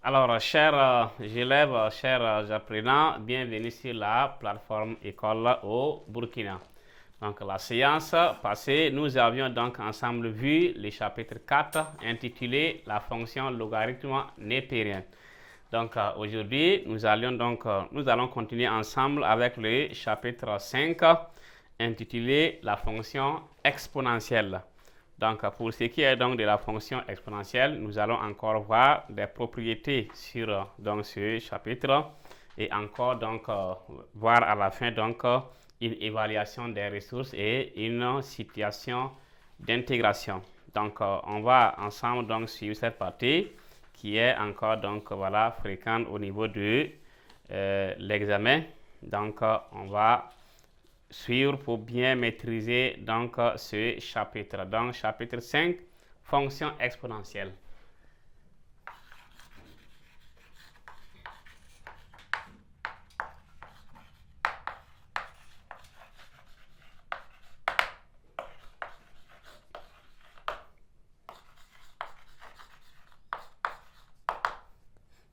Alors, chers élèves, chers apprenants, bienvenue sur la plateforme École au Burkina. Donc, la séance passée, nous avions donc ensemble vu le chapitre 4 intitulé La fonction logarithme népérien. Donc, aujourd'hui, nous allons continuer ensemble avec le chapitre 5 intitulé La fonction exponentielle. Donc, pour ce qui est donc de la fonction exponentielle, nous allons encore voir des propriétés sur ce chapitre et encore voir à la fin une évaluation des ressources et une situation d'intégration. Donc, on va ensemble suivre cette partie qui est encore fréquente au niveau de l'examen. Donc, on va suivre pour bien maîtriser ce chapitre. Donc, chapitre 5, fonction exponentielle.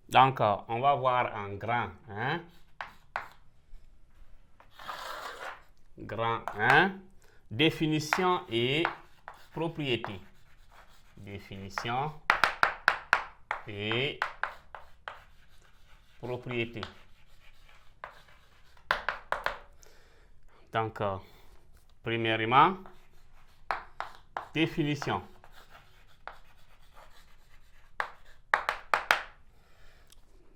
Donc, on va voir en grand 1. Grand 1. Définition et propriété. Définition et propriété. Donc, premièrement, définition.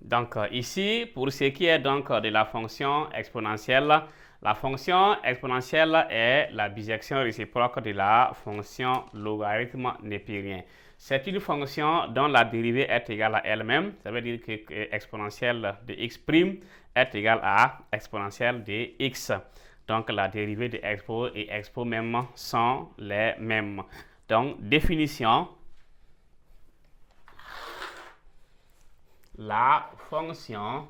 Donc, ici, pour ce qui est de la fonction exponentielle, la fonction exponentielle est la bisection réciproque de la fonction logarithme népérien. C'est une fonction dont la dérivée est égale à elle-même. Ça veut dire que exponentielle de x' est égale à exponentielle de x. Donc, la dérivée de expo et expo même sont les mêmes. Donc, définition. La fonction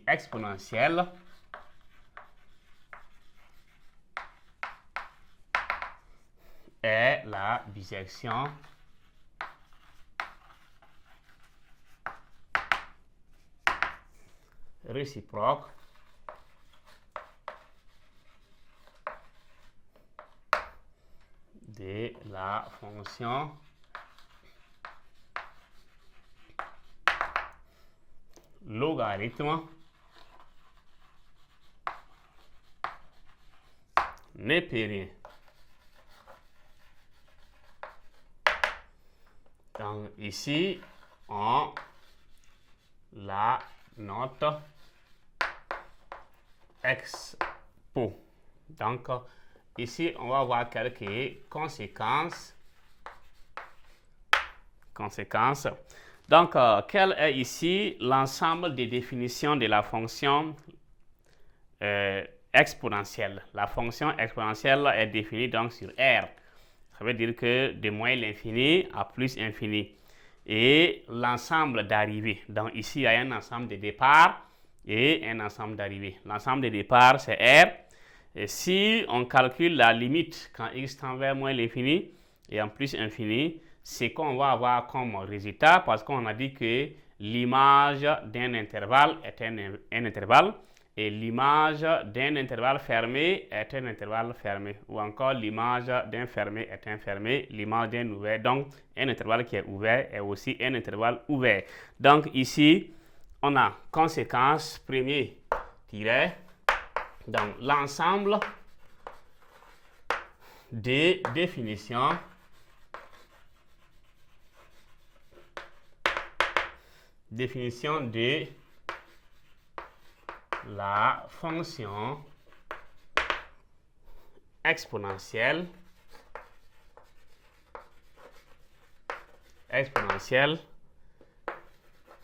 exponentielle est la bisection réciproque de la fonction logarithme népérien. Donc ici, on la note expo. Donc ici, on va voir quelques conséquences. Donc, quel est ici l'ensemble des définitions de la fonction exponentielle? La fonction exponentielle est définie donc sur R. Ça veut dire que de moins l'infini à plus infini. Et l'ensemble d'arrivées. Donc ici, il y a un ensemble de départ et un ensemble d'arrivées. L'ensemble de départ, c'est R. Et si on calcule la limite quand x tend vers moins l'infini et en plus infini, c'est qu'on va avoir comme résultat, parce qu'on a dit que l'image d'un intervalle est un intervalle et l'image d'un intervalle fermé est un intervalle fermé, ou encore l'image d'un fermé est un fermé, l'image d'un ouvert, donc un intervalle qui est ouvert est aussi un intervalle ouvert. Donc ici, on a conséquence premier tiret, donc l'ensemble des définitions de la fonction exponentielle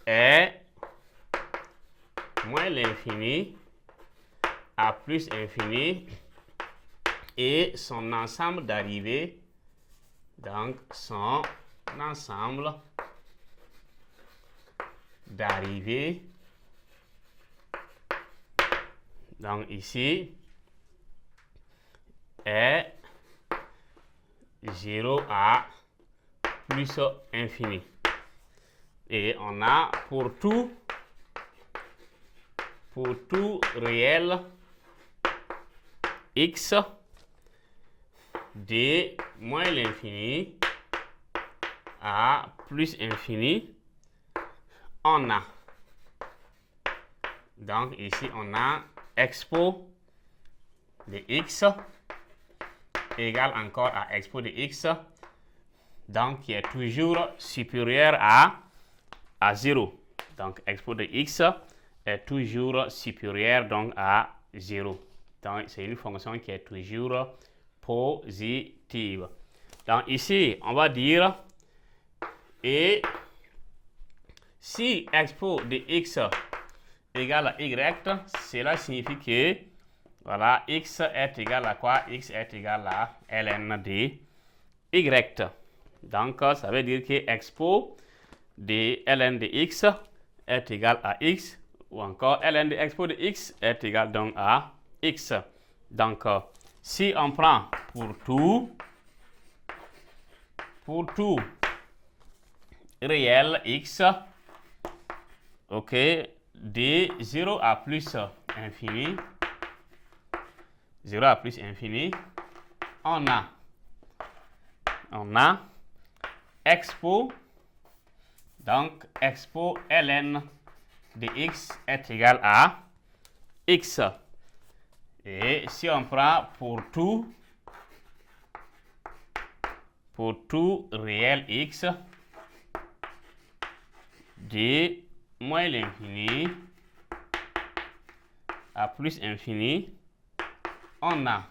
est moins l'infini à plus infini et son ensemble d'arrivées, donc son ensemble d'arrivées, donc ici, est 0 à plus infini. Et on a pour tout réel x de moins l'infini à plus infini, on a. Donc ici, on a expo de x égale encore à expo de x, donc qui est toujours supérieur à 0. Donc expo de x est toujours supérieur donc à 0. Donc c'est une fonction qui est toujours positive. Donc ici, on va dire, et si expo de x égale à y, cela signifie que voilà, x est égal à quoi? X est égal à ln de y. Donc ça veut dire que expo de ln de x est égal à x, ou encore ln de expo de x est égal donc à x. Donc si on prend pour tout réel x, ok, de 0 à plus infini, 0 à plus infini, on a expo, donc expo ln de x est égal à x. Et si on prend pour tout réel x de moins l'infini à plus infini, on a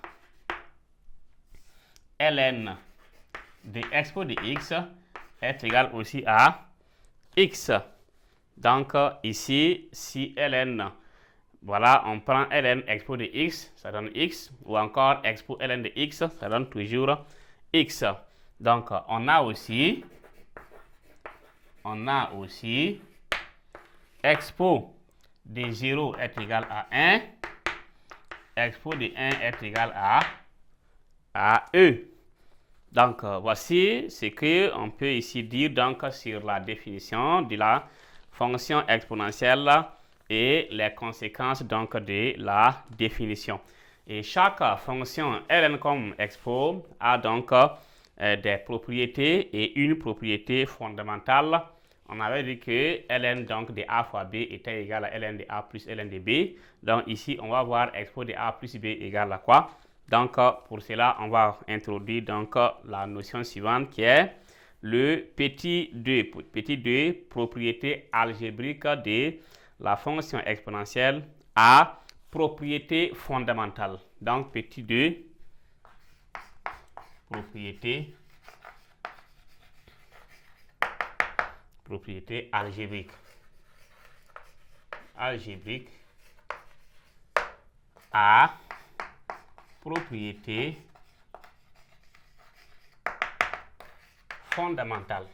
ln de expo de x est égal aussi à x. Donc ici, si ln, voilà, on prend ln expo de x, ça donne x, ou encore expo ln de x, ça donne toujours x. Donc on a aussi expo de 0 est égal à 1, expo de 1 est égal à e. Donc voici ce que on peut ici dire donc sur la définition de la fonction exponentielle et les conséquences donc de la définition. Et chaque fonction ln comme expo a donc des propriétés et une propriété fondamentale. On avait dit que ln donc de a fois b était égal à ln de a plus ln de b. Donc ici, on va voir expo de a plus b égale à quoi? Donc pour cela, on va introduire donc la notion suivante qui est le petit 2. Petit 2, propriété algébrique de la fonction exponentielle à propriété fondamentale. Donc petit 2, propriété algébrique à propriété fondamentale.